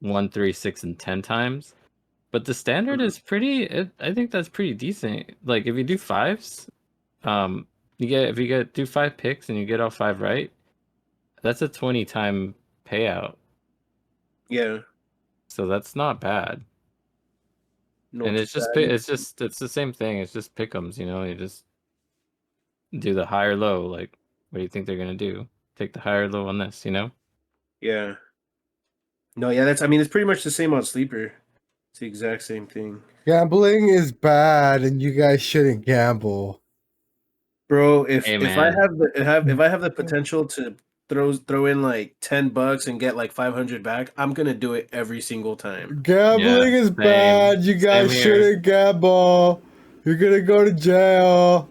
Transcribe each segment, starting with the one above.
1, 3, 6, and 10 times. But the standard is pretty. I think that's pretty decent. Like if you do fives, if you do 5 picks and you get all 5 right, that's a 20-time payout. Yeah. So that's not bad. No, And it's the same thing. It's just pick'ems, you just do the high or low. Like, what do you think they're gonna do? Take the high or low on this, Yeah. No, yeah, it's pretty much the same on Sleeper. It's the exact same thing. Gambling is bad, and you guys shouldn't gamble. Bro, if Hey, if I man. have the potential to throw in like $10 and get like 500 back, I'm gonna do it every single time. Gambling is bad. You guys shouldn't gamble. You're gonna go to jail.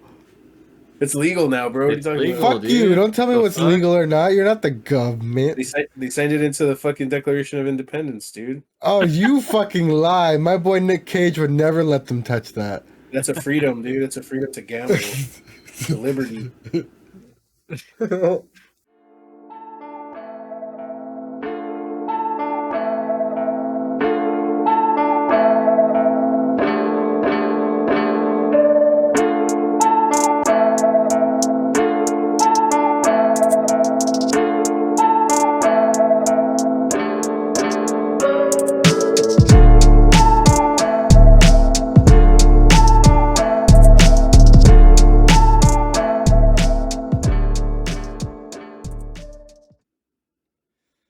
It's legal now, bro. What are you It's talking legal, about? Fuck you. dude. Don't tell me The what's fuck? legal or not. You're not the government. They signed it into the fucking Declaration of Independence, dude. Oh, you fucking lie. My boy Nick Cage would never let them touch that. That's a freedom, dude. That's a freedom to gamble. It's a liberty.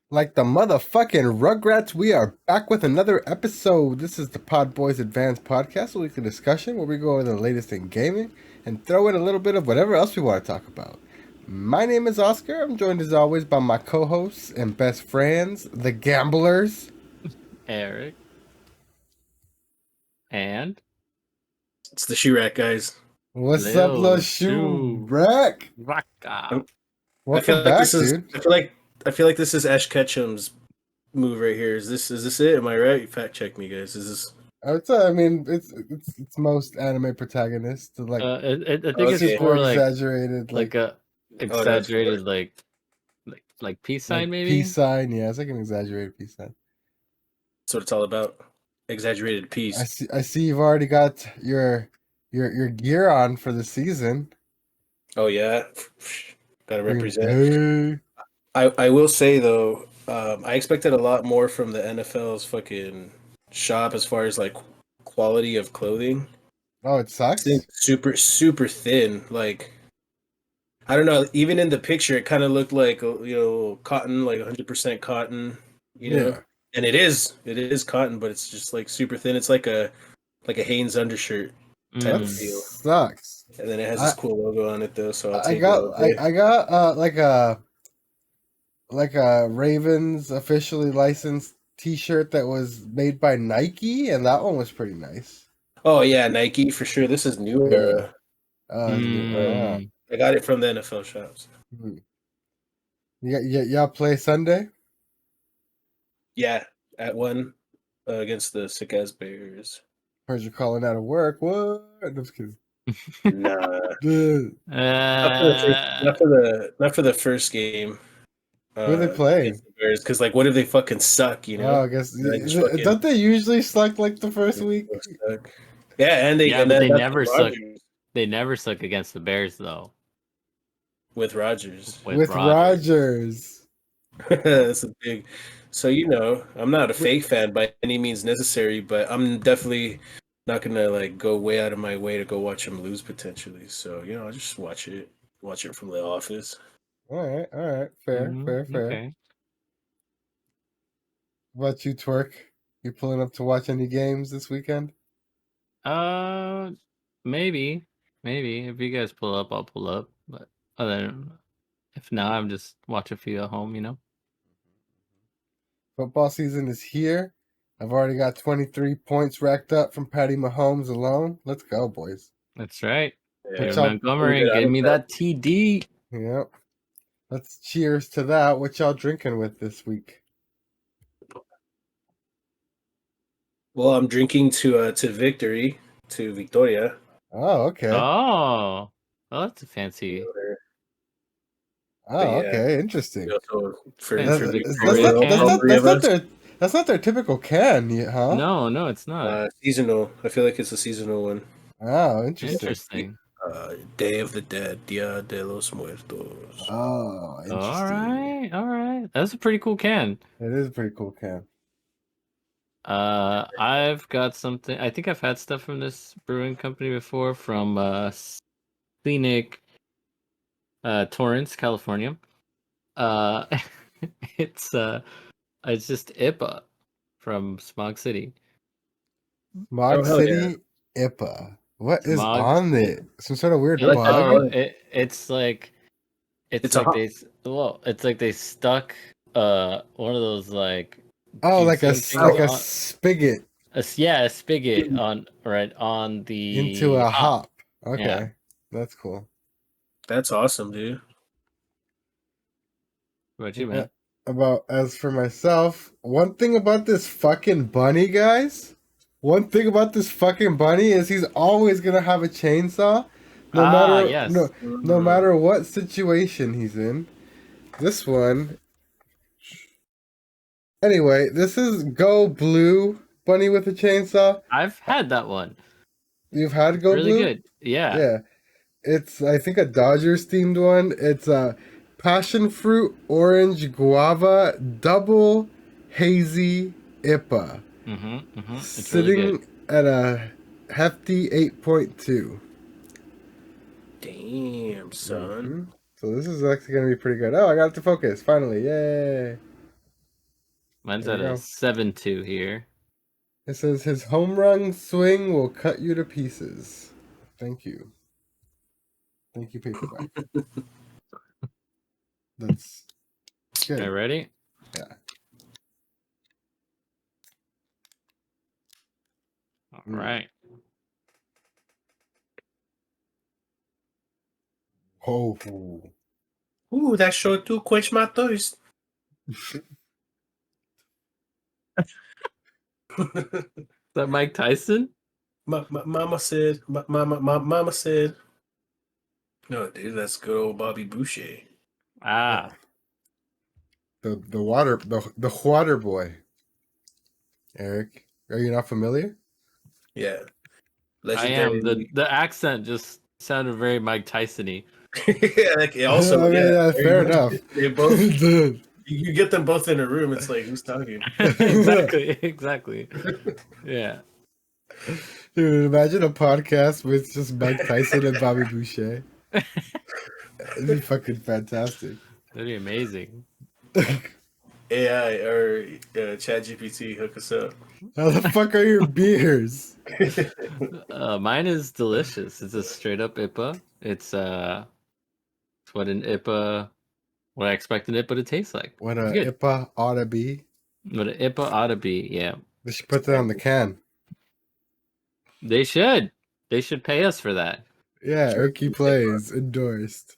Like the motherfucking Rugrats, we are back with another episode. This is the PodBoyz Advanced Podcast, a weekly discussion where we go over the latest in gaming and throw in a little bit of whatever else we want to talk about. My name is Oscar. I'm joined as always by my co-hosts and best friends, the Gamblers. Eric. And It's the Chirac guys. What's up, Lil Shoe-Rack? Raka. Welcome back, dude. I feel like this is Ash Ketchum's move right here. Is this it? Am I right? Fact check me, guys. Is this? I would say, I mean, it's most anime protagonists. Like, I think it's it's more like exaggerated, like a exaggerated like peace sign, like maybe. Peace sign, yeah, it's like an exaggerated peace sign. That's what it's all about. Exaggerated peace. I see you've already got your gear on for the season. Oh yeah, gotta represent. Hey. I will say though, I expected a lot more from the NFL's fucking shop as far as like quality of clothing. Oh, it sucks. It's super thin. Like, I don't know. Even in the picture, it kind of looked like cotton, like 100% cotton. Yeah. And it is cotton, but it's just like super thin. It's like a Hanes undershirt type of feel. Sucks. And then it has this cool logo on it though. So I got like a Ravens officially licensed T-shirt that was made by Nike, and that one was pretty nice. Oh yeah, Nike for sure. This is New Era. I got it from the NFL shops. Y'all play Sunday? Yeah, at 1 against the sick ass Bears. Heard you calling out of work. What? I'm just kidding. Nah. Not for the first game. Who are they playing? Because like, what if they fucking suck? Oh, I guess don't they usually suck like the first week? Yeah, and they never suck. They never suck against the Bears though. With Rodgers. With Rodgers. That's a big. So I'm not a fake fan by any means necessary, but I'm definitely not gonna like go way out of my way to go watch him lose potentially. So I'll just watch it from the office. All right, fair. Okay. What about you, Twerk? You pulling up to watch any games this weekend? Maybe if you guys pull up, I'll pull up. But if not, I'm just watch a few at home. Football season is here. I've already got 23 points racked up from Patty Mahomes alone. Let's go, boys. That's right. Yeah. Montgomery, give me that TD. Yep. Let's cheers to that. What y'all drinking with this week? Well, I'm drinking to victory, to Victoria. Oh, okay. Oh, that's a fancy. Oh, okay. Interesting. For That's Victoria, That's not their typical can, huh? No, it's not. Seasonal. I feel like it's a seasonal one. Oh, interesting. Interesting. Day of the Dead, Dia de los Muertos. Oh, interesting. All right. That's a pretty cool can. It is a pretty cool can. I've got something. I think I've had stuff from this brewing company before from Scenic Torrance, California. Uh, it's just IPA from Smog City. Smog hell City IPA. What is Smog on City. it? Some sort of weird I like that bug? color. It's like It's a hot- it's like they stuck one of those like Oh, like a ginseng like things a on spigot a spigot on the into a hop. Okay, Yeah. that's cool. That's awesome, dude. What about you, man? About as for myself, one thing about this fucking bunny, guys. One thing about this fucking bunny is he's always gonna have a chainsaw, Yes. no matter what situation he's in. This one. Anyway, this is Go Blue Bunny with a chainsaw. I've had that one. You've had Go Really Blue? good. Yeah. Yeah. It's I think a Dodgers themed one. It's a passion fruit orange guava double hazy IPA. It's really Sitting good. at a hefty 8.2. Damn, son. So this is actually going to be pretty good. Oh, I got it to focus. Finally. Yay. Mine's There at we a go. 7.2 here. It says his home run swing will cut you to pieces. Thank you. Thank you, paperback. That's good. Okay, ready? Yeah. All right. Oh. Ooh, that sure do quench my thirst. Is that Mike Tyson? Mama said. Mama said. No, dude, that's good old Bobby Boucher. Ah. The water boy. Eric, are you not familiar? Yeah, I am. The accent just sounded very Mike Tyson-y. yeah, like, also, I mean, yeah, fair enough. They both. Dude. You get them both in a room. It's like, who's talking? Exactly. Yeah. Dude, imagine a podcast with just Mike Tyson and Bobby Boucher. It'd be fucking fantastic. That'd be amazing. AI or ChatGPT, hook us up. How the fuck are your beers? Mine is delicious. It's a straight up IPA. It's what I expect an IPA to taste like. What It's a good. IPA ought to be. What an IPA ought to be, yeah. They should put that on the can. They should. They should pay us for that. Yeah, Erky Plays endorsed.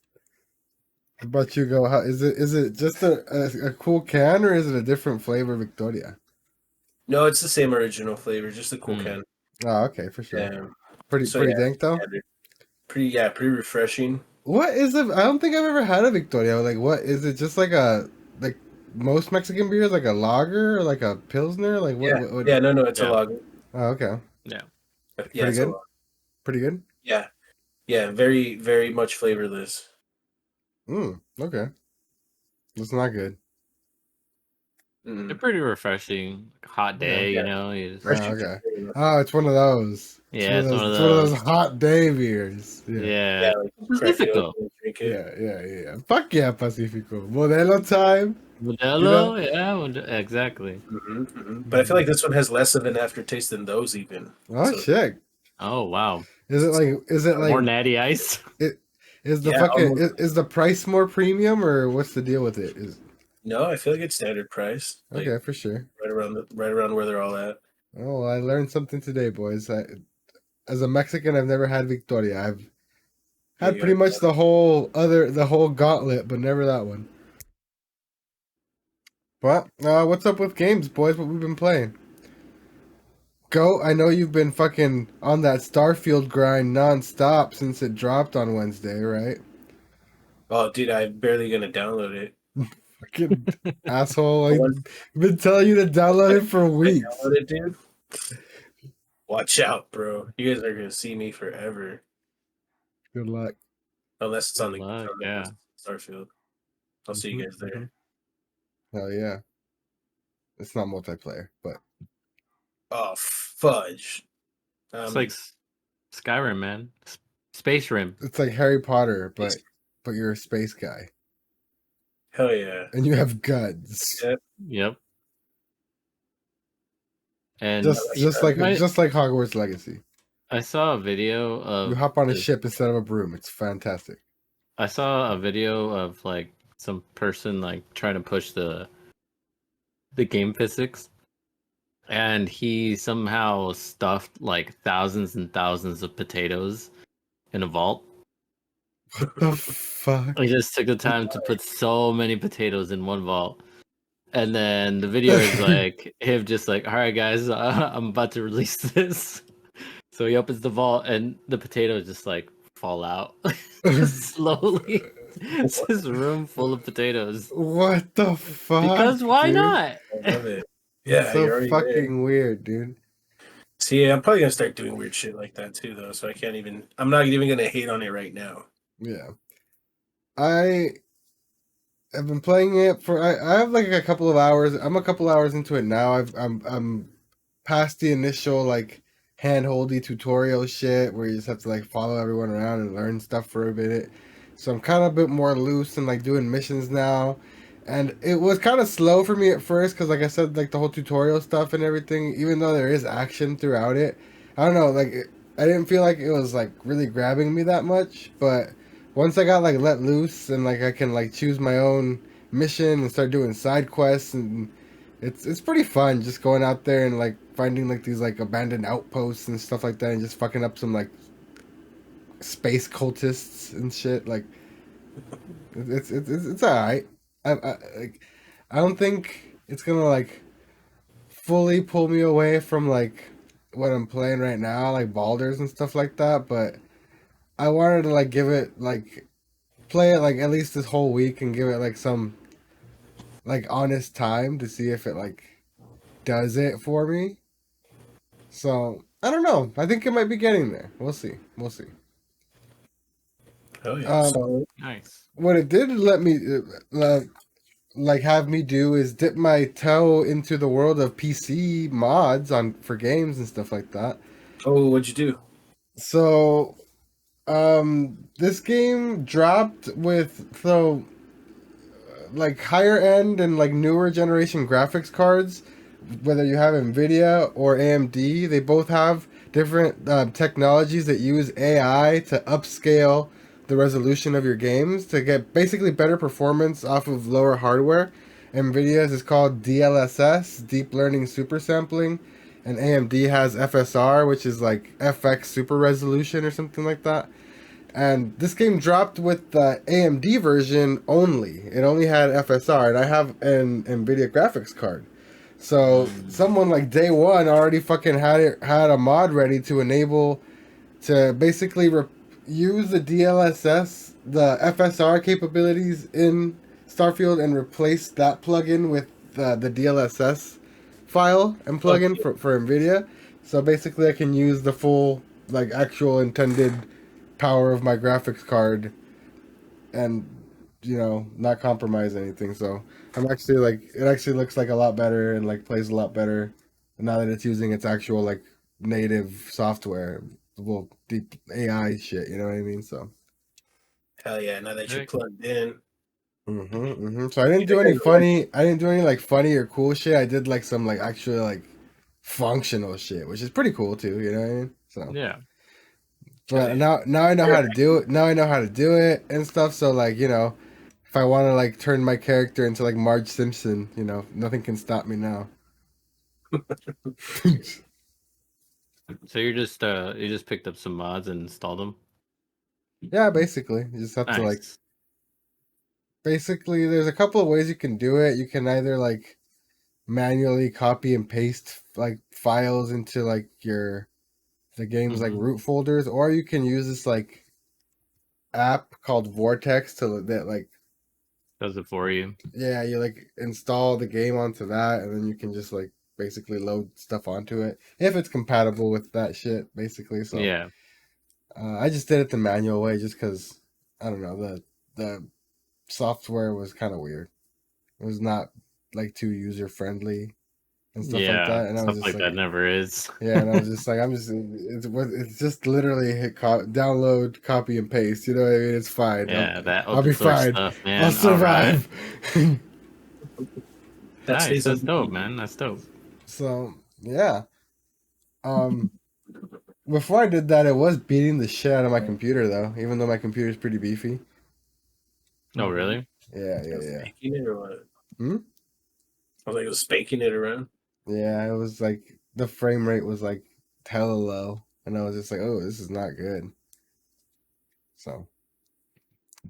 How about you, Go? How, is it just a cool can or is it a different flavor, Victoria? No, it's the same original flavor, just a cool can. Oh, okay, for sure. Yeah. Pretty dank though. Pretty refreshing. What is it? I don't think I've ever had a Victoria. Like, what is it? Just like most Mexican beers, like a lager or like a pilsner? Like what? No, it's a lager. Oh, okay. Yeah. Yeah, pretty good. Pretty good. Yeah, very, very much flavorless. Okay. That's not good. They're pretty refreshing. Hot day, you know. You just... okay. Oh, it's one of those. Yeah, it's one of those hot day beers. Yeah. Pacifico. Yeah. Fuck yeah, Pacifico. Modelo time. Modelo, yeah, exactly. But I feel like this one has less of an aftertaste than those even. Oh shit. Oh wow. Is it like more natty ice? Is the price more premium or what's the deal with it? No, I feel like it's standard price. Okay, for sure. Right around where they're all at. Oh, I learned something today, boys. As a Mexican, I've never had Victoria. I've had pretty much the whole gauntlet, but never that one. But what's up with games, boys? What we've been playing? Go, I know you've been fucking on that Starfield grind nonstop since it dropped on Wednesday, right? Oh, dude, I'm barely gonna download it. Fucking asshole! I want- I've been telling you to download it for I weeks. downloaded, dude. Watch out, bro. You guys are gonna see me forever. Good luck. Unless it's on the Yeah. Starfield. I'll see you guys there. Hell yeah! It's not multiplayer, but Oh fudge. It's like Skyrim, man. Space Rim. it's like Harry Potter, but you're a space guy hell yeah. and you have guns. Yeah. Yep. And Just like Hogwarts Legacy. I saw a video of You hop on a ship instead of a broom. It's fantastic. I saw a video of like some person like trying to push the game physics, and he somehow stuffed like thousands and thousands of potatoes in a vault. What the fuck? He just took the time to put so many potatoes in one vault. And then the video is like him just like, all right, guys, I'm about to release this. So he opens the vault and the potatoes just like fall out slowly. It's this room full of potatoes. What the fuck? Because why dude? not? I love it. Yeah, It's so you're already fucking there. weird, dude. See, I'm probably gonna start doing weird shit like that too, though. So I'm not even gonna hate on it right now. Yeah. I have been playing it for I have like a couple of hours. I'm a couple hours into it now. I'm past the initial like hand-holdy tutorial shit where you just have to like follow everyone around and learn stuff for a minute. So I'm kind of a bit more loose and like doing missions now. And it was kind of slow for me at first because, like I said, like the whole tutorial stuff and everything, even though there is action throughout it, I don't know, like I didn't feel like it was like really grabbing me that much. But once I got like let loose and like I can like choose my own mission and start doing side quests, and it's pretty fun just going out there and like finding like these like abandoned outposts and stuff like that and just fucking up some like space cultists and shit. Like it's all right. Like I don't think it's gonna like fully pull me away from like what I'm playing right now, like Baldur's and stuff like that. But I wanted to like give it like play it like at least this whole week and give it like some like honest time to see if it like does it for me. So I don't know. I think it might be getting there. We'll see. We'll see. Oh yeah. So Nice. What it did let me like have me do is dip my toe into the world of PC mods on for games and stuff like that. what'd you do? So this game dropped with like higher end and like newer generation graphics cards, whether you have Nvidia or AMD, they both have different technologies that use AI to upscale the resolution of your games to get basically better performance off of lower hardware. Nvidia's is called DLSS, Deep Learning Super Sampling, and AMD has FSR, which is like FX Super Resolution or something like that. And this game dropped with the AMD version only. It only had FSR, and I have an Nvidia graphics card. So someone like day one already fucking had a mod ready to enable to basically use the DLSS, the FSR capabilities in Starfield, and replace that plugin with the DLSS file and plugin for Nvidia. So basically, I can use the full like actual intended power of my graphics card and not compromise anything. So I'm actually like it actually looks like a lot better and like plays a lot better now that it's using its actual like native software, well, deep AI shit, you know what I mean? So Hell yeah! Now that you're Sick. plugged in. So I didn't do any like funny or cool shit. I did like some like actually like functional shit, which is pretty cool too, you know what I mean? So Yeah. but now I know how to do it. Now I know how to do it and stuff. So like, if I want to like turn my character into like Marge Simpson, nothing can stop me now. So you just picked up some mods and installed them? Yeah, basically. You just have to like Nice. basically there's a couple of ways you can do it. You can either like manually copy and paste like files into like the game's like root folders, or you can use this like app called Vortex that like Does it for you. Yeah, you like install the game onto that, and then you can just like basically load stuff onto it if it's compatible with that shit, basically. So Yeah. I just did it the manual way, just because I don't know, the software was kind of weird. It was not like too user friendly and stuff like Yeah. that, and I was Stuff just like that never is. yeah, and I was just like, it's just literally download, copy, and paste. You know what I mean? It's fine. Yeah, that I'll open be source fine. stuff, I'll man. All right. survive. That Nice. stays That's dope, undefeated. man. That's dope. So yeah. Um, before I did that, it was beating the shit out of my computer though. Even though my computer is pretty beefy. Oh, really? Yeah, yeah, yeah. Spanking it or what? Hmm? I was like, it was spanking it around. Yeah, it was like the frame rate was like hella low, and I was just like, oh, this is not good. So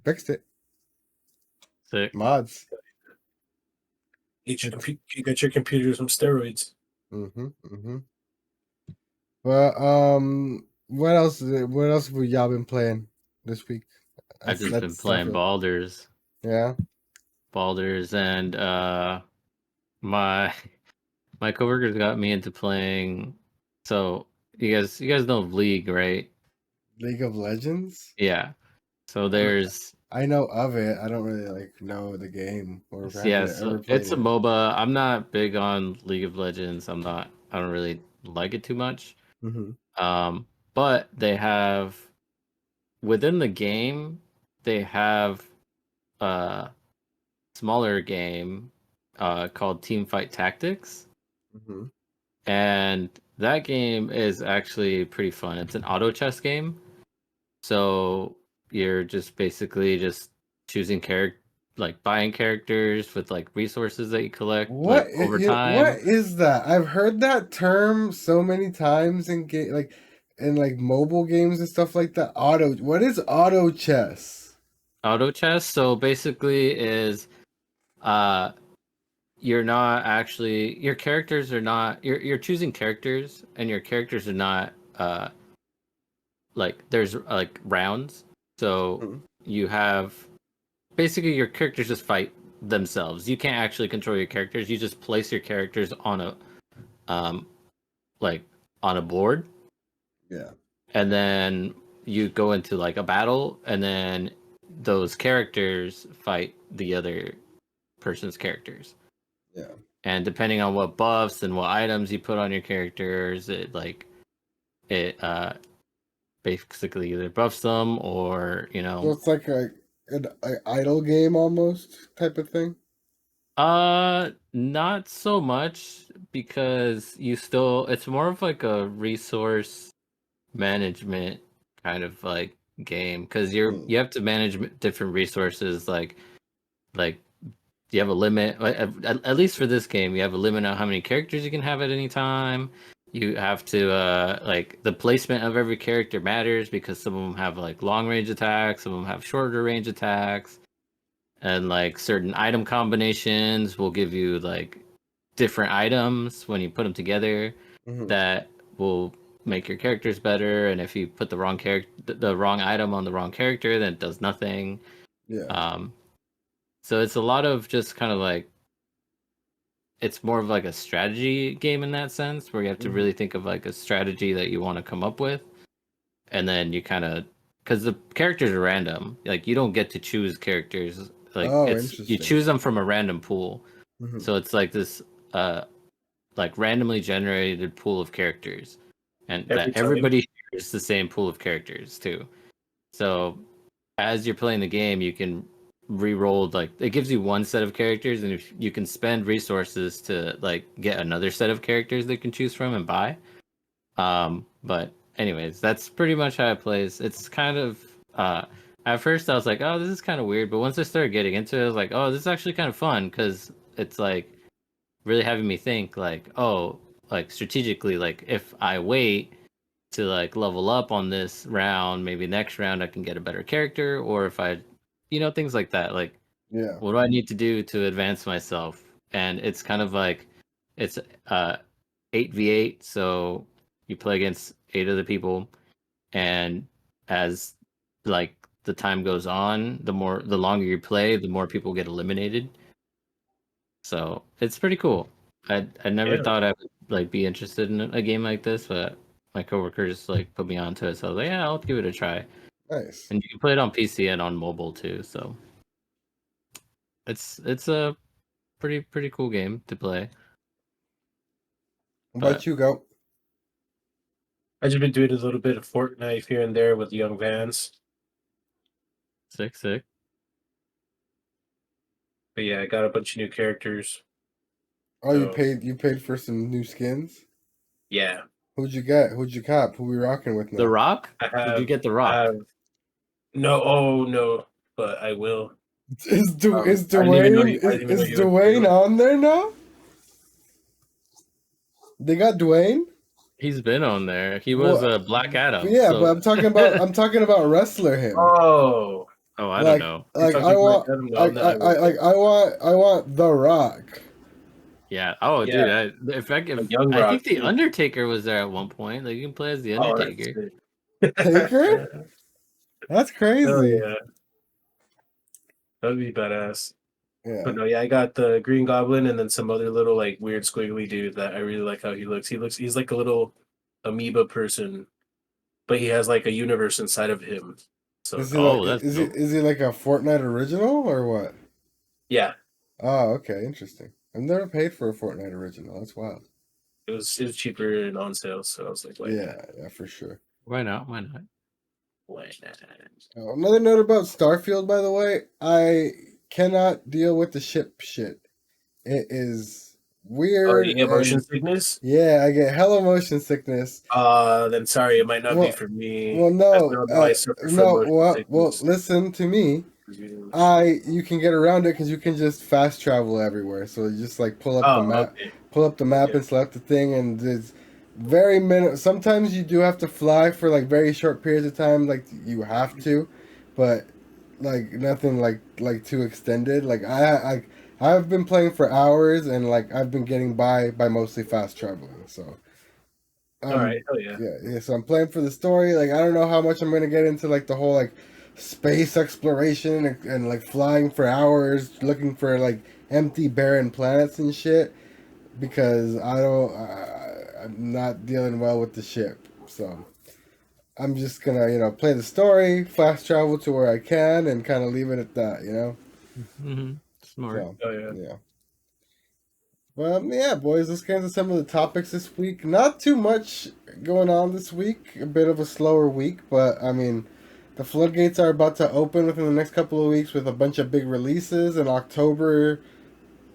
fixed it. Sick. Mods. You got your computer some steroids. Mm-hmm. Mm-hmm. But what else? What else have y'all been playing this week? I've just been That's playing Starfield. Baldur's. Yeah. Baldur's, and my my coworkers got me into playing. So you guys know of League, right? League of Legends. Yeah. So there's I know of it. I don't really like know the game or have yeah, ever so played it's a it. MOBA. I'm not big on League of Legends. I don't really like it too much. Mm-hmm. But they have within the game, they have a smaller game called Team Fight Tactics. Mm-hmm. And that game is actually pretty fun. It's an auto chess game. So you're just basically just choosing like buying characters with like resources that you collect like over What time. is that? I've heard that term so many times in like in like mobile games and stuff like that. Auto. What is auto chess? Auto chess, so basically is uh you're not actually your characters are not you're choosing characters and your characters are not like there's like rounds. So Mhm. you have basically your characters just fight themselves. You can't actually control your characters. You just place your characters on a um like on a board, Yeah. and then you go into like a battle, and then those characters fight the other person's characters. Yeah. And depending on what buffs and what items you put on your characters, it basically either buffs them or So it's like an idle game almost type of thing. not so much, because it's more of like a resource management kind of like game, because you have to manage different resources, like you have a limit, at least for this game you have a limit on how many characters you can have at any time. You have to like the placement of every character matters, because some of them have like long range attacks, some of them have shorter range attacks, and like certain item combinations will give you like different items when you put them together Mm-hmm. that will make your characters better. And if you put the wrong the wrong item on the wrong character, then it does nothing. Yeah. So it's a lot of just kind of like, it's more of like a strategy game in that sense, where you have to really think of like a strategy that you want to come up with, and then you kind of, because the characters are random, like you don't get to choose characters, like you Interesting. choose them from a random pool. Mm-hmm. So it's like this like randomly generated pool of characters, and that everybody shares the same pool of characters too. So as you're playing the game, you can re-roll, like it gives you one set of characters, and if you can spend resources to like get another set of characters that you can choose from and buy. But anyways, that's pretty much how it plays. It's kind of at first I was like, oh, this is kind of weird, but once I started getting into it, I was like, oh, this is actually kind of fun, because it's like really having me think like, oh, like strategically, like if I wait to like level up on this round, maybe next round I can get a better character, or if I, things like that. Like, Yeah. what do I need to do to advance myself? And it's kind of like, it's 8v8, so you play against 8 other people, and as like the time goes on, the longer you play, the more people get eliminated. So it's pretty cool. I never Yeah. thought I would like be interested in a game like this, but my coworker just like put me onto it. So I was like, yeah, I'll give it a try. Nice. And you can play it on PC and on mobile too. So it's a pretty cool game to play. What about But you, Go? I just been doing a little bit of Fortnite here and there with young Vans. sick. But yeah, I got a bunch of new characters. Oh, So, you paid for some new skins? yeah. Who'd you get? Who'd you cop? Who we rocking with now? The Rock? I have, Did you get the I Rock? have, no, but I will. Is I didn't even know Dwayne he- I didn't even know is he was Dwayne new. on there now? They got Dwayne? He's been on there. He was Well, a Black Adam. Yeah, so... but I'm talking about wrestler him. Oh. Oh, I like, don't know. Like You're I talking want, Black Adam? No, I'm not- I want The Rock. Yeah. Oh, Yeah. dude. If I Young I Rock, think the too. Undertaker was there at one point. Like you can play as the Oh, Undertaker. Taker? That's crazy. Hell yeah. That'd be badass. Yeah. But no, yeah, I got the Green Goblin and then some other little like weird squiggly dude that I really like how he looks. He's like a little amoeba person, but he has like a universe inside of him. So Is he Oh, like that's dope. is he like a Fortnite original or what? yeah, Oh, okay, interesting. I've never paid for a Fortnite original. That's wild. it was cheaper and on sale, so I was like, why Yeah, for sure. Why not? Why not? Why not? Another note about Starfield, by the way, I cannot deal with the ship shit. It is weird. Oh, you get motion and- sickness? Yeah, I get hella motion sickness. Then sorry, it might not Well- be for me. Well, no, I suffer from motion well, sickness. listen to me. You can get around it because you can just fast travel everywhere. So you just like pull up the map, okay. and select the thing, and it's very minute. Sometimes you do have to fly for like very short periods of time, like you have to, but like nothing like too extended. Like I've been playing for hours, and like I've been getting by mostly fast traveling. So. All right, hell yeah. Yeah. So I'm playing for the story. Like I don't know how much I'm gonna get into like the whole like space exploration and like flying for hours looking for like empty barren planets and shit because I'm not dealing well with the ship. So I'm just gonna play the story, fast travel to where I can, and kind of leave it at that. Mm-hmm. Smart. So, Oh yeah. yeah. Well, yeah, boys, let's get into some of the topics this week. Not too much going on this week. A bit of a slower week, but I mean, the floodgates are about to open within the next couple of weeks with a bunch of big releases, and October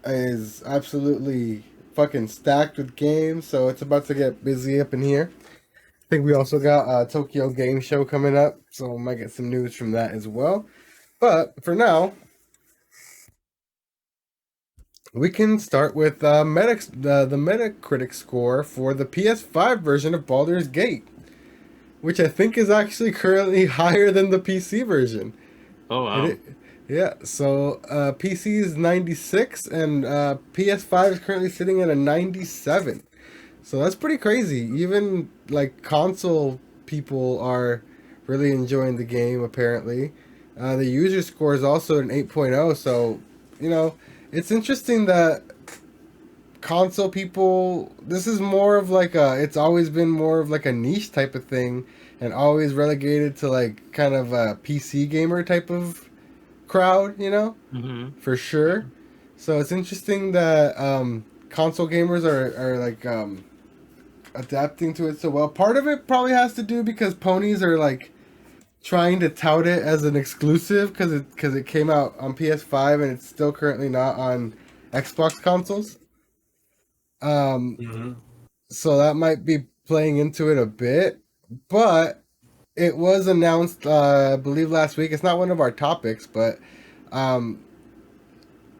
is absolutely fucking stacked with games, so it's about to get busy up in here. I think we also got a Tokyo Game Show coming up, so we might get some news from that as well. But for now, we can start with the Metacritic score for the PS5 version of Baldur's Gate, which I think is actually currently higher than the PC version. Oh wow. Yeah, so PC is 96 and PS5 is currently sitting at a 97. So that's pretty crazy. Even like console people are really enjoying the game apparently. The user score is also an 8.0, so it's interesting that console people, this is more of like it's always been more of like a niche type of thing and always relegated to like kind of a PC gamer type of crowd, Mm-hmm. for sure. So it's interesting that console gamers are like adapting to it so well. Part of it probably has to do because ponies are like trying to tout it as an exclusive because it came out on PS5 and it's still currently not on Xbox consoles. So that might be playing into it a bit, but it was announced, I believe last week. It's not one of our topics, but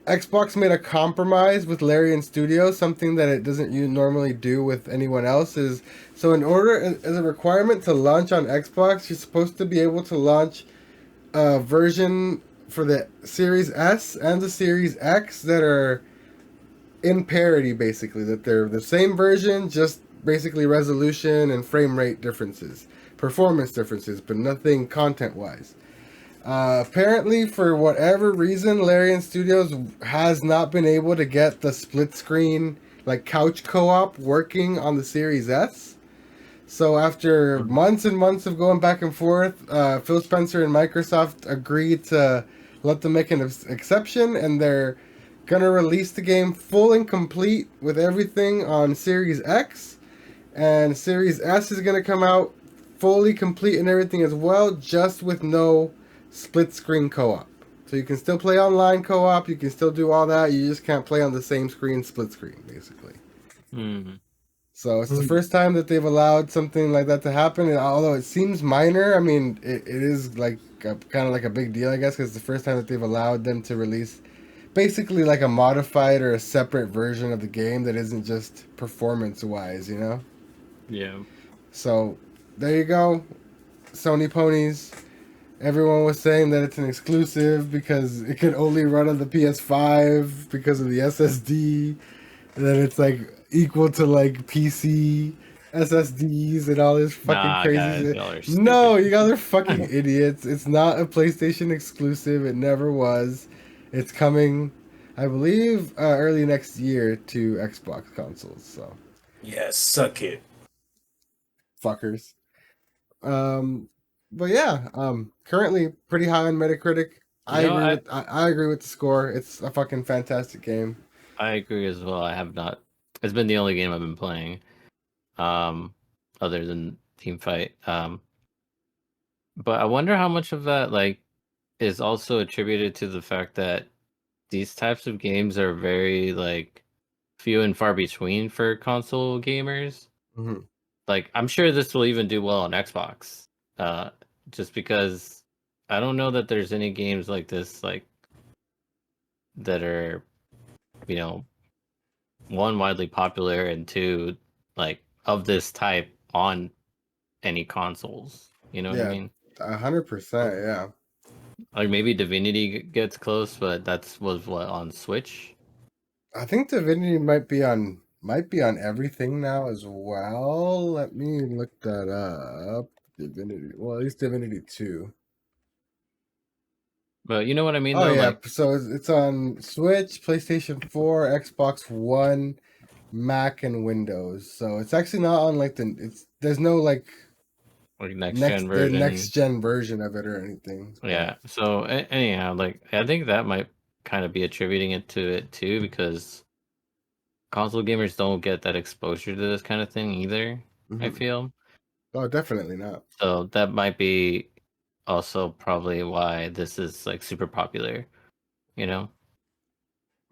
Xbox made a compromise with Larian Studios, something that it doesn't normally do with anyone else. So in order, as a requirement to launch on Xbox, you're supposed to be able to launch a version for the Series S and the Series X that are in parity, basically. That they're the same version, just basically resolution and frame rate differences, performance differences, but nothing content-wise. Apparently, for whatever reason, Larian Studios has not been able to get the split screen, like couch co-op, working on the Series S. So after months and months of going back and forth, Phil Spencer and Microsoft agreed to let them make an exception, and they're gonna release the game full and complete with everything on Series X, and Series S is gonna come out fully complete and everything as well, just with no split screen co-op. So you can still play online co-op, you can still do all that, you just can't play on the same screen, split screen, basically. So it's the first time that they've allowed something like that to happen, and although it seems minor, I mean, it is like kind of like a big deal, I guess, because it's the first time that they've allowed them to release basically like a modified or a separate version of the game that isn't just performance-wise, you know? Yeah. So there you go, Sony ponies. Everyone was saying that it's an exclusive because it can only run on the PS5 because of the SSD, and then it's like equal to like PC SSDs and all this fucking crazy guys, shit. y'all are stupid. No, you guys are fucking idiots. It's not a PlayStation exclusive. It never was. It's coming, I believe, early next year to Xbox consoles. So, Yeah, suck it. fuckers. But yeah, currently pretty high on Metacritic. I agree with the score. It's a fucking fantastic game. I agree as well. I have not. It's been the only game I've been playing, other than Teamfight. But I wonder how much of that like is also attributed to the fact that these types of games are very like few and far between for console gamers. Mm-hmm. Like I'm sure this will even do well on Xbox, just because I don't know that there's any games like this like that are, you know, one, widely popular, and two, like of this type on any consoles. You know what I mean? 100%. Yeah. Like maybe Divinity gets close, but was what on Switch. I think Divinity might be on everything now as well. Let me look that up. Divinity. Well, at least Divinity 2. But you know what I mean? Oh though? yeah, Like, so it's on Switch, PlayStation 4, Xbox One, Mac, and Windows. So it's actually not on like there's no like next gen the version. next gen version of it or anything. Yeah. So anyhow, like I think that might kind of be attributing it to it too, because console gamers don't get that exposure to this kind of thing either. I feel. Oh, definitely not. So that might be also probably why this is like super popular. You know.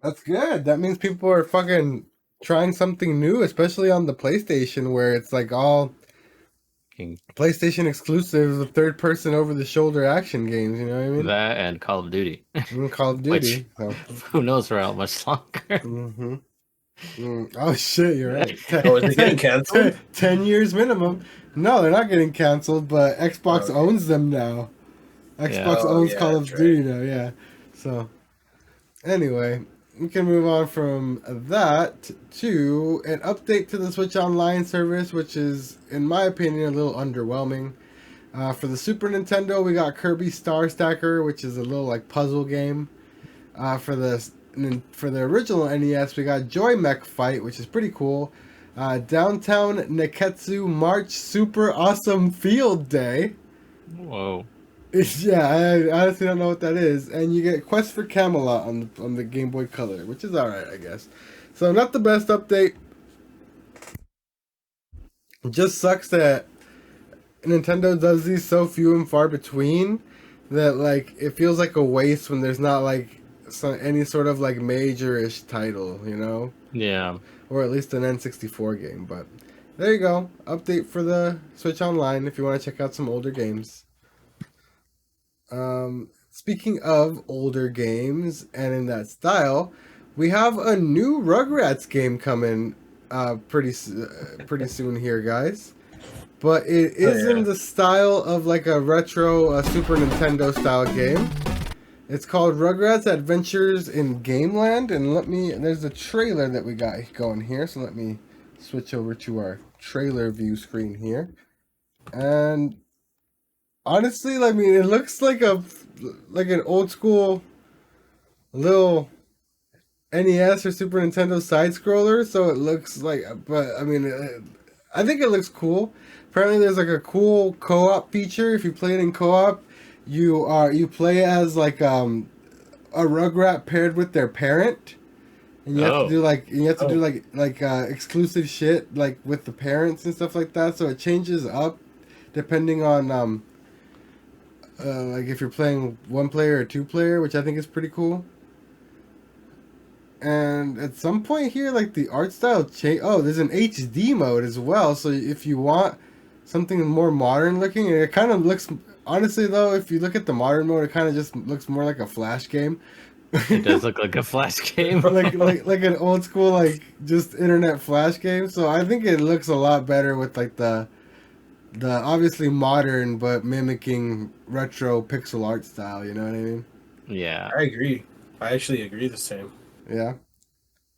That's good. That means people are fucking trying something new, especially on the PlayStation, where it's like all PlayStation exclusives with third person over the shoulder action games, you know what I mean? That and Call of Duty. And Call of Duty. Which, who knows for how much longer. Oh shit, you're right. Oh, is it getting canceled? 10 years minimum. No, they're not getting canceled, but Xbox owns them now. Xbox owns Call of Duty now, yeah. So, anyway, we can move on from that to an update to the Switch Online service, which is, in my opinion, a little underwhelming. For the Super Nintendo, we got Kirby Star Stacker, which is a little like puzzle game. For the original NES, we got Joy Mech Fight, which is pretty cool. Downtown Neketsu March Super Awesome Field Day. Whoa. Yeah, I honestly don't know what that is. And you get Quest for Camelot on the Game Boy Color, which is alright, I guess. So not the best update. It just sucks that Nintendo does these so few and far between that like it feels like a waste when there's not like any sort of like major-ish title, you know? Yeah. Or at least an N64 game. But there you go. Update for the Switch Online if you want to check out some older games. Speaking of older games and in that style, we have a new Rugrats game coming pretty soon here, guys. But it is in the style of like a retro Super Nintendo style game. It's called Rugrats Adventures in Gameland, and there's a trailer that we got going here, so let me switch over to our trailer view screen here. And honestly, I mean, it looks like an old school little NES or Super Nintendo side scroller. So it looks like, but I mean, I think it looks cool. Apparently, there's like a cool co-op feature. If you play it in co-op, you play as like a Rugrat paired with their parent. And you have to Oh. do like Oh. exclusive shit like with the parents and stuff like that. So it changes up depending on like if you're playing one player or two player, which I think is pretty cool. And at some point here, like the art style change. Oh, there's an HD mode as well. So if you want something more modern looking, and it kind of looks. Honestly, though, if you look at the modern mode, it kind of just looks more like a Flash game. It does look like a Flash game. like an old school like just internet Flash game. So I think it looks a lot better with like the obviously modern but mimicking retro pixel art style. You know what I mean? Yeah. I agree. I actually agree the same Yeah.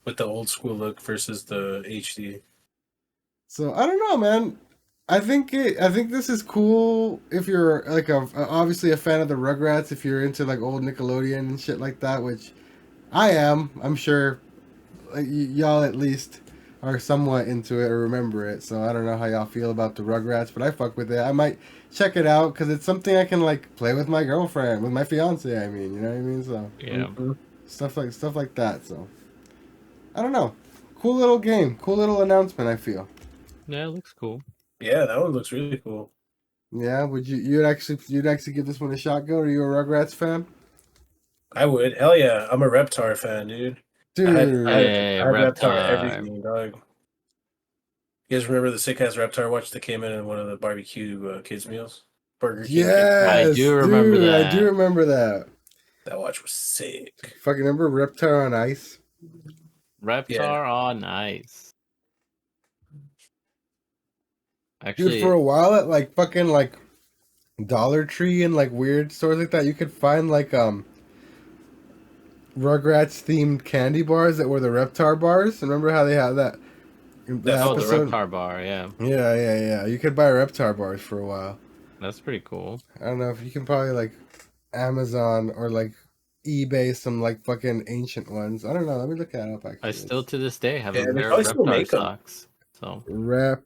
with the old school look versus the HD. So I don't know, man. I think this is cool if you're like obviously a fan of the Rugrats. If you're into like old Nickelodeon and shit like that, which I am. I'm sure like, y'all at least are somewhat into it or remember it. So I don't know how y'all feel about the Rugrats, but I fuck with it. I might check it out because it's something I can like play with my girlfriend, with my fiance. I mean, you know what I mean? So Yeah. Mm-hmm. stuff like that. So I don't know. Cool little game. Cool little announcement. I feel. Yeah, it looks cool. Yeah, that one looks really cool. Yeah. Would you'd actually give this one a shot? Go? Are you a Rugrats fan? I would. Hell yeah. I'm a Reptar fan, dude. Dude. Hey, I had Reptar Reptar. everything, dog. You guys remember the sick ass Reptar watch that came in one of the barbecue kids meals? Burger King. Yes, I do remember dude, that. I do remember that. That watch was sick. Fucking remember Reptar on Ice? Reptar Yeah. on ice. Actually, Dude, for a while at like fucking like Dollar Tree and like weird stores like that, you could find like Rugrats themed candy bars that were the Reptar bars. Remember how they had that? the Reptar bar, yeah. Yeah. You could buy Reptar bars for a while. That's pretty cool. I don't know if you can probably like Amazon or like eBay some like fucking ancient ones. I don't know. Let me look that up. Actually, I still to this day have Yeah, a they pair of probably still Reptar make 'em. socks. So Reptar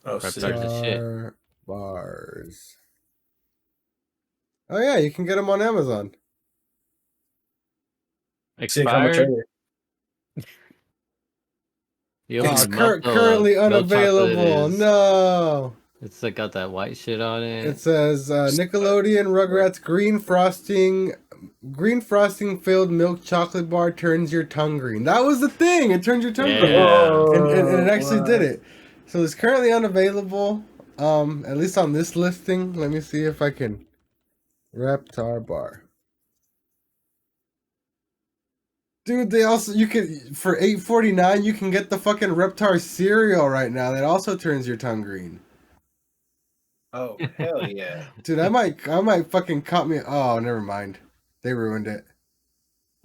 Oh, Reptar's sick. the shit. bars. Oh yeah, you can get them on Amazon. Sick, how much are Expired. they? You open Oh, them up, currently milk chocolate unavailable. is- No. It's like got that white shit on it. It says Nickelodeon Rugrats green frosting filled milk chocolate bar turns your tongue green. That was the thing. It turns your tongue green. Yeah. And it actually did it. So it's currently unavailable. At least on this listing. Let me see if I can Reptar bar. Dude, they also you can for $8.49 you can get the fucking Reptar cereal right now. That also turns your tongue green. Oh, hell yeah. Dude, I might fucking cut me. Oh, never mind. They ruined it.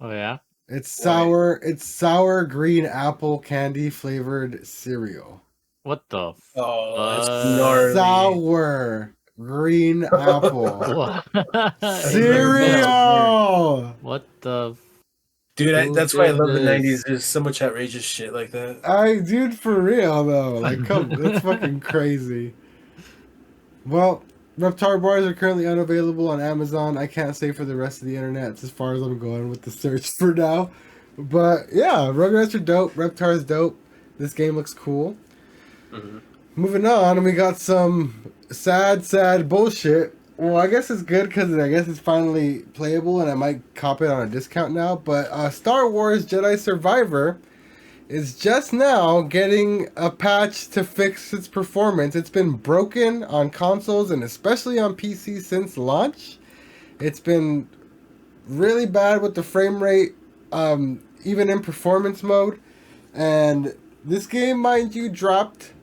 Oh yeah. It's sour green apple candy flavored cereal. What the? Oh, that's fuck? gnarly. Sour green apple What? cereal. What the? Dude, Who that's why I did love the this? 90s. There's so much outrageous shit like that. Dude, for real though. Like, come, that's fucking crazy. Well, Reptar bars are currently unavailable on Amazon. I can't say for the rest of the internet. It's as far as I'm going with the search for now. But yeah, Rugrats are dope. Reptar's dope. This game looks cool. Mm-hmm. Moving on, we got some sad bullshit. Well, I guess it's good because I guess it's finally playable and I might cop it on a discount now. But Star Wars Jedi Survivor is just now getting a patch to fix its performance. It's been broken on consoles and especially on PC since launch. It's been really bad with the frame rate, even in performance mode. And this game, mind you, dropped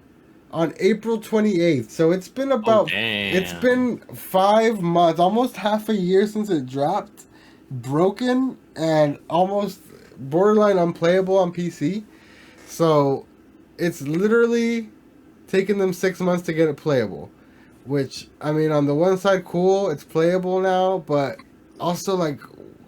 on April 28th. So it's been about, it's been 5 months, almost half a year since it dropped. Broken and almost borderline unplayable on PC. So it's literally taken them 6 months to get it playable. which I mean, on the one side, cool, it's playable now, but also like,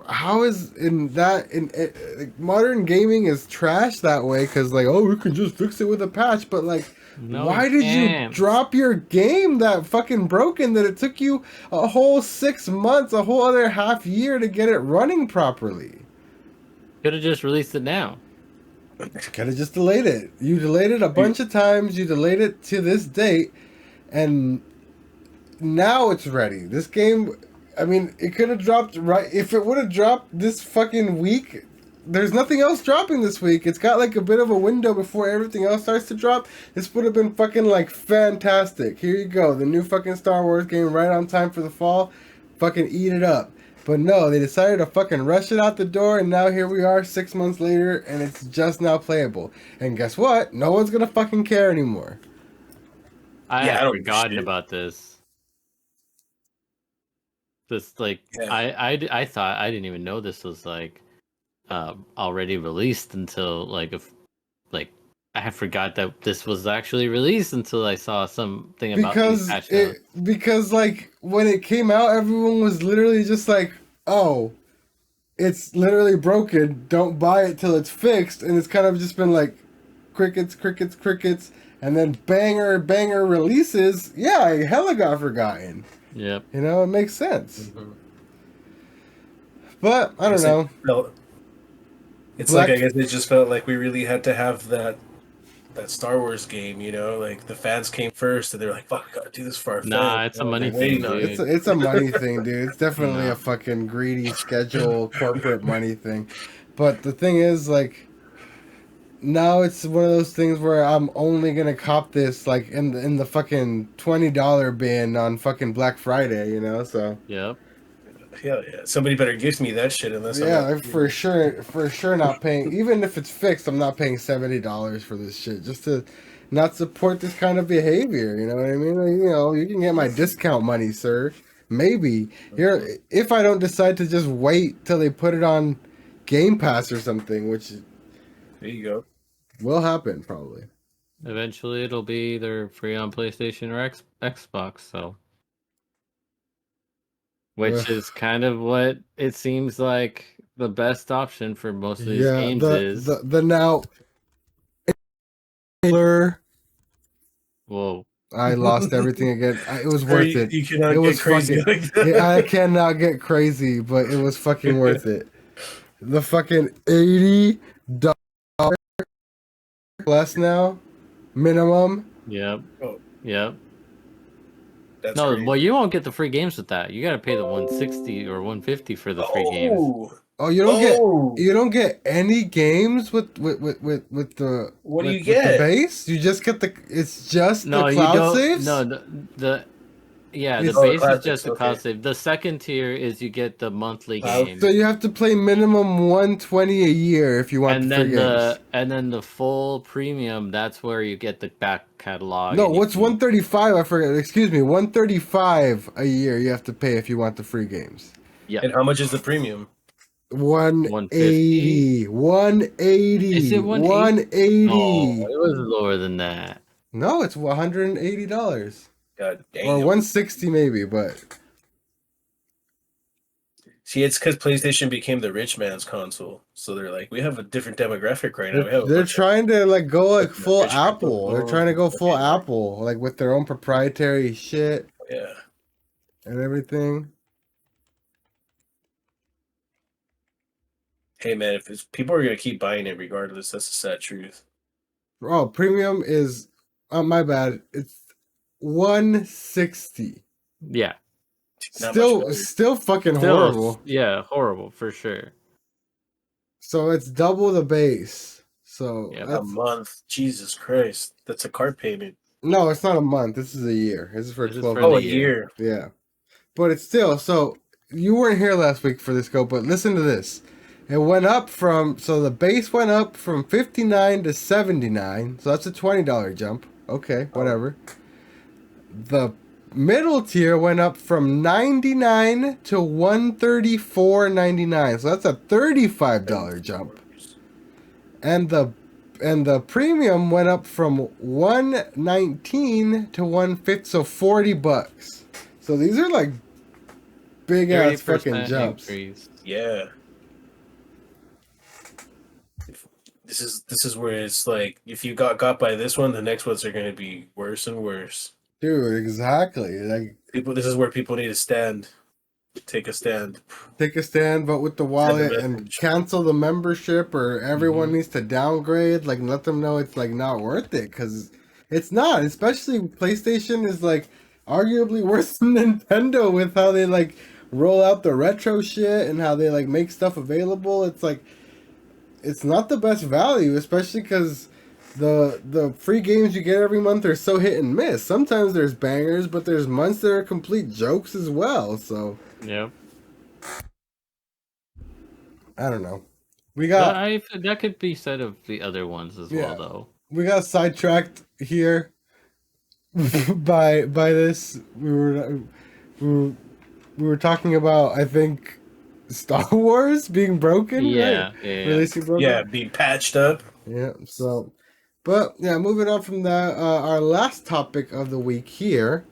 how is like, modern gaming is trash that way? Because like, oh, we can just fix it with a patch, but like, No, why you did you can't. drop your game that fucking broken that it took you a whole 6 months, a whole other half year to get it running properly? Could have just released it now. Could have just delayed it. You delayed it a bunch of times. You delayed it to this date, and now it's ready. This game, I mean, it could have dropped right. If it would have dropped this fucking week, there's nothing else dropping this week. It's got like a bit of a window before everything else starts to drop. This would have been fucking like fantastic. Here you go, the new fucking Star Wars game right on time for the fall. Fucking eat it up. But no, they decided to fucking rush it out the door, and now here we are 6 months later, and it's just now playable. And guess what? No one's gonna fucking care anymore. I Yeah, I had don't forgotten shit. about this. This like Yeah. I thought I didn't even know this was like already released until like I forgot that this was actually released until I saw something about these patch notes. Because like when it came out, everyone was literally just like, "Oh, it's literally broken. Don't buy it till it's fixed." And it's kind of just been like crickets, crickets, crickets, and then banger releases. Yeah, I hella got forgotten. Yep. You know, it makes sense. Mhm. But I don't know. It's Black- like I guess it just felt like we really had to have that Star Wars game, you know, like the fans came first and they're like, "Fuck, we gotta do this for our Nah, fans." it's a money thing, dude. It's a money thing, dude. It's definitely No. a fucking greedy schedule, corporate money thing. But the thing is, like, now it's one of those things where I'm only gonna cop this like in the fucking $20 bin on fucking Black Friday, you know. So Yep. Hell yeah, somebody better gift me that shit unless I'm yeah, not, for sure not paying. Even if it's fixed, I'm not paying $70 for this shit just to not support this kind of behavior. You know what I mean? Like, you know, you can get my discount money, sir. Maybe here if I don't decide to just wait till they put it on Game Pass or something, which There you go. will happen probably. Eventually, it'll be either free on PlayStation or Xbox. So, which Ugh. is kind of what it seems like the best option for most of these Yeah, games the, is. the now Taylor, Whoa. I lost everything again. It was worth it. You cannot It get was crazy fucking. like that. I cannot get crazy, but it was fucking worth it. The fucking $80 less now, minimum. Yep. Oh. Yep. That's No, crazy. well, you won't get the free games with that. You got to pay the 160 or 150 for the free games. Oh, you don't get any games with the What do you with get? the base. You just get it's just No, the you cloud don't. saves. No, the yeah, the It's- base is classics, just the cloud okay. save. The second tier is you get the monthly Cloud- game, So you have to play minimum 120 a year if you want and the free then games. the full premium. That's where you get the back catalog. No, and you what's can- 135? I forget. Excuse me, 135 a year you have to pay if you want the free games. And how much is the premium? 180. 180. Is it 180? No, it was lower than that. No, it's $180 God damn. or 160 maybe, but See, it's because PlayStation became the rich man's console, so they're like, we have a different demographic right now. We have a they're bunch of- trying to like go like full rich people. Apple. They're trying to go full Apple, like with their own proprietary shit yeah. and everything. Hey man, if it's, people are gonna keep buying it regardless, that's the sad truth. Oh, premium is my bad. It's 160. Yeah, Not much better. Still fucking still, horrible. yeah, horrible for sure. So it's double the base. So Yeah, A month, Jesus Christ, that's a card payment. no, it's not a month. This is a year. This is for This is 12 for Oh, the a months. year. Yeah. But it's still, so you weren't here last week for this go, but listen to this. It went up so the base went up from 59 to 79. So that's a $20 jump. Okay, whatever. The middle tier went up from 99 to 134.99. So that's a $35 jump. And and the premium went up from 119 to 150, so $40. So these are like big ass fucking 30% jumps. increase. Yeah. This is where it's like if you got by this one, the next ones are going to be worse and worse. Dude, exactly. Like This is where people need to stand, take a stand. take a stand, vote with the wallet, and message. cancel the membership, or everyone Mhm. needs to downgrade. Like, let them know it's like not worth it, because it's not. Especially PlayStation is like arguably worse than Nintendo with how they like roll out the retro shit and how they like make stuff available. It's like it's not the best value, especially because the free games you get every month are so hit and miss. Sometimes there's bangers, but there's months that are complete jokes as well. So Yep. I don't know. We got That could be said of the other ones as Yeah. well, though. we got sidetracked here by this. We were talking about, I think, Star Wars being broken. Yeah, right? yeah. Releasing broken. Yeah, being patched up. Yeah. So, but yeah, moving on from that, our last topic of the week here.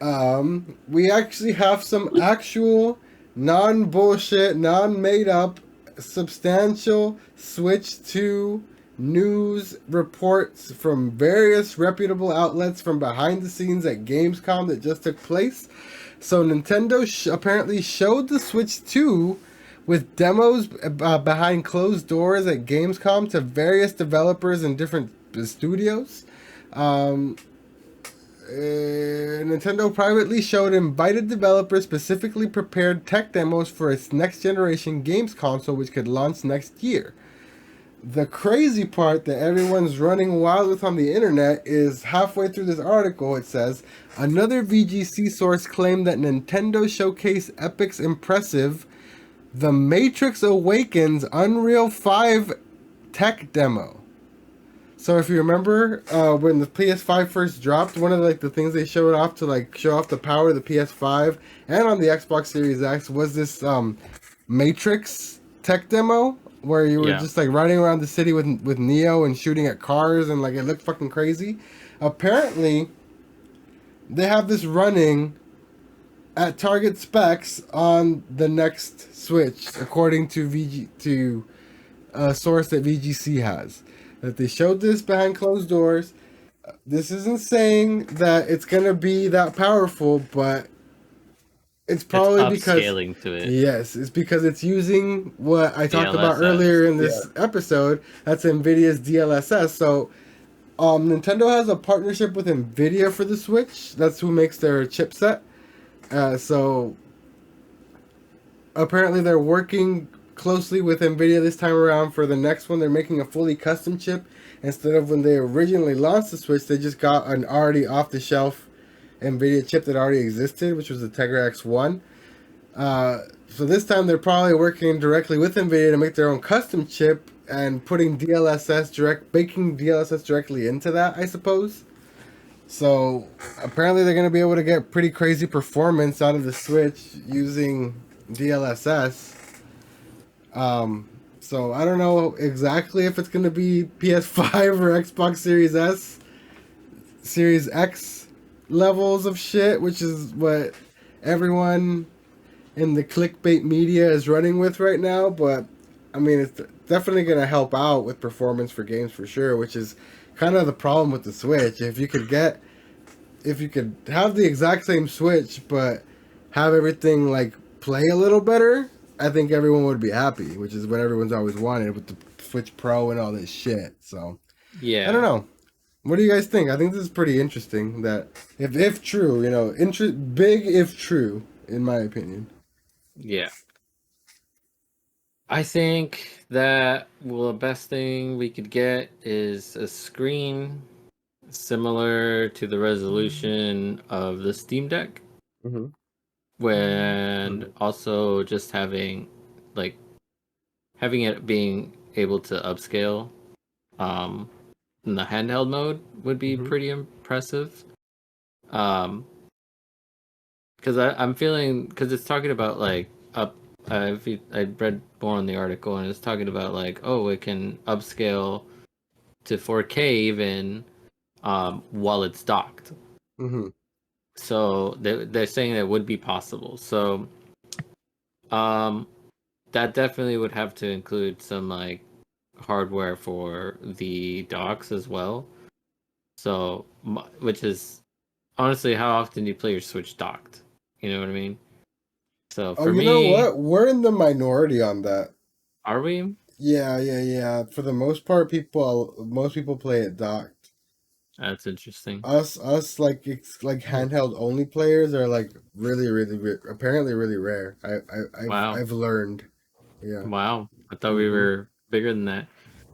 We actually have some actual non-bullshit, non-made up, substantial Switch 2 news reports from various reputable outlets from behind the scenes at Gamescom that just took place. So Nintendo apparently showed the Switch 2 with demos behind closed doors at Gamescom to various developers in different studios. Nintendo privately showed invited developers specifically prepared tech demos for its next generation games console, which could launch next year. The crazy part that everyone's running wild with on the internet is halfway through this article, it says, another VGC source claimed that Nintendo showcased Epic's impressive The Matrix Awakens Unreal 5 tech demo. So if you remember, when the PS5 first dropped, one of the things they showed off to like show off the power of the PS5 and on the Xbox Series X was this Matrix tech demo where you were just like riding around the city with Neo and shooting at cars and like it looked fucking crazy. Apparently, they have this running at target specs on the next Switch, according to a source that VGC has. That they showed this behind closed doors. This isn't saying that it's gonna be that powerful, but it's probably because upscaling to it. Yes, it's because it's using what I talked about DLSS. earlier in this episode. That's NVIDIA's DLSS. So, Nintendo has a partnership with NVIDIA for the Switch. That's who makes their chipset. So, apparently they're working closely with NVIDIA this time around for the next one. They're making a fully custom chip. Instead of when they originally launched the Switch, they just got an already off-the-shelf NVIDIA chip that already existed, which was the Tegra X1. So this time they're probably working directly with NVIDIA to make their own custom chip and baking DLSS directly into that, I suppose. So apparently they're going to be able to get pretty crazy performance out of the Switch using DLSS. So I don't know exactly if it's going to be PS5 or Xbox Series S, Series X levels of shit, which is what everyone in the clickbait media is running with right now. But I mean, it's definitely going to help out with performance for games for sure, which is kind of the problem with the Switch. If you could have the exact same Switch, but have everything like play a little better, I think everyone would be happy, which is what everyone's always wanted with the Switch Pro and all this shit. So, Yeah. I don't know. What do you guys think? I think this is pretty interesting. That if true, big if true, in my opinion. Yeah. I think that the best thing we could get is a screen similar to the resolution of the Steam Deck. Mm-hmm. When also just having it being able to upscale in the handheld mode would be pretty impressive. Because I'm feeling, because it's talking about like I read more on the article and it's talking about like, oh, it can upscale to 4K even while it's docked. Mm-hmm. So they're saying that would be possible. So that definitely would have to include some like hardware for the docks as well. So which is honestly, how often do you play your Switch docked? You know what I mean? So Oh, for you know me, what? We're in the minority on that. are we? Yeah. For the most part, most people play it docked. That's interesting. Us, like it's like handheld only players are like apparently really rare. Wow. I've learned. Yeah. Wow. I thought we were bigger than that.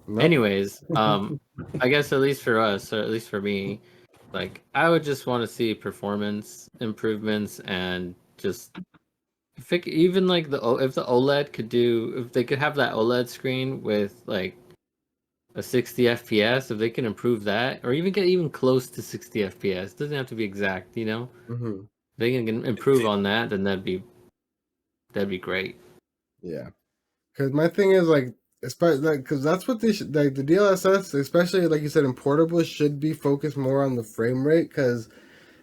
Nope. Anyways, I guess at least for us, or at least for me, like I would just want to see performance improvements and just even like if the OLED could if they could have that OLED screen with like a 60 FPS, if they can improve that, or even get even close to 60 FPS, it doesn't have to be exact, you know. Mm-hmm. If they can improve on that, then that'd be great. Yeah. Because my thing is like, especially like, because that's what they should like. The DLSS, especially like you said in portables, should be focused more on the frame rate. Because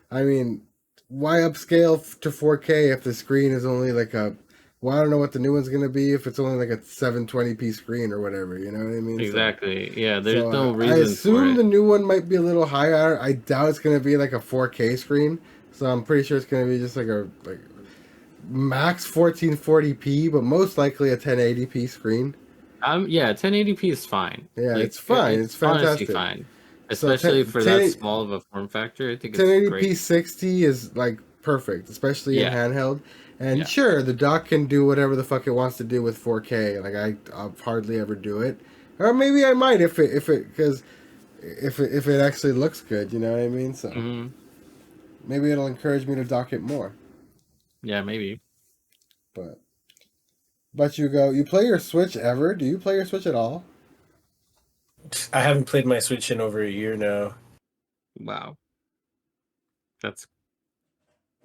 I mean, why upscale to 4K if the screen is only like a? Well, I don't know what the new one's gonna be if it's only like a 720p screen or whatever. You know what I mean? Exactly. Yeah. There's So no I reason for assume it. the new one might be a little higher. I doubt it's gonna be like a 4K screen. So I'm pretty sure it's gonna be just like max 1440p, but most likely a 1080p screen. Yeah, 1080p is fine. Yeah, Like it's fine. It's it's honestly fantastic. fine, So especially for that small of a form factor. I think it's 1080p great. 60 is like perfect, especially in Yeah. handheld. And Yeah. sure, the dock can do whatever the fuck it wants to do with 4K. Like I'll hardly ever do it, or maybe I might if it actually looks good. You know what I mean? So hmm maybe it'll encourage me to dock it more. Yeah, maybe. But you play your Switch ever? Do you play your Switch at all? I haven't played my Switch in over a year now. Wow, that's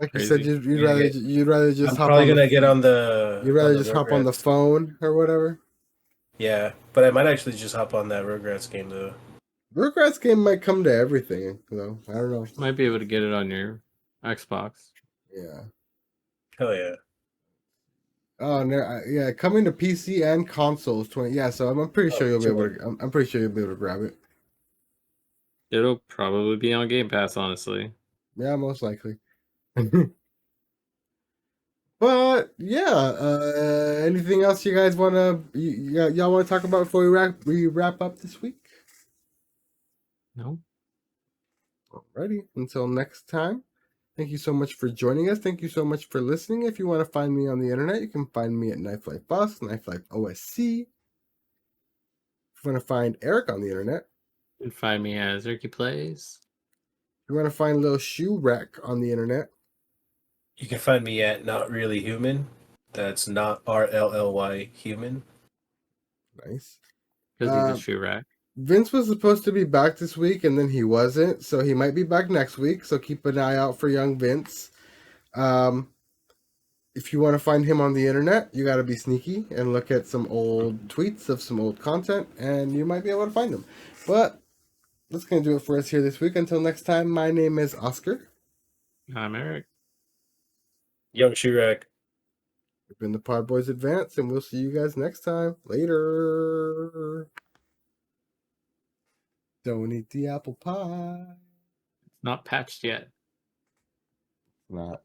Like you said, crazy. you'd rather just I'm hop probably on gonna get on the you'd rather just hop on the Rugrats. phone or whatever. Yeah, but I might actually just hop on that Rugrats game though. Rugrats game might come to everything though. I don't know. Might be able to get it on your Xbox. Yeah. Hell yeah. Oh no, yeah, coming to PC and consoles 20. Yeah, so I'm pretty sure you'll be able Sure. to. I'm pretty sure you'll be able to grab it. It'll probably be on Game Pass, honestly. Yeah, most likely. But yeah, anything else you guys wanna y'all want to talk about before we wrap up this week? No. Alrighty, until next time. Thank you so much for joining us. Thank you so much for listening. If you want to find me on the internet, you can find me at Knife Life Boss, Knife Life OSC. If you want to find Eric on the internet, You can find me as Ricky Plays. if you want to find Lil Shoe Wreck on the internet, You can find me at Not Really Human. That's not RLLY human. nice. Because he's a shoe rack. Vince was supposed to be back this week and then he wasn't, so he might be back next week. So keep an eye out for young Vince. If you want to find him on the internet, you got to be sneaky and look at some old tweets of some old content, and you might be able to find him. But that's going to do it for us here this week. Until next time, my name is Oscar. I'm Eric. Young Shurak. We've been the PodBoyz Advance, and we'll see you guys next time. Later. Don't eat the apple pie. Not patched yet. Not.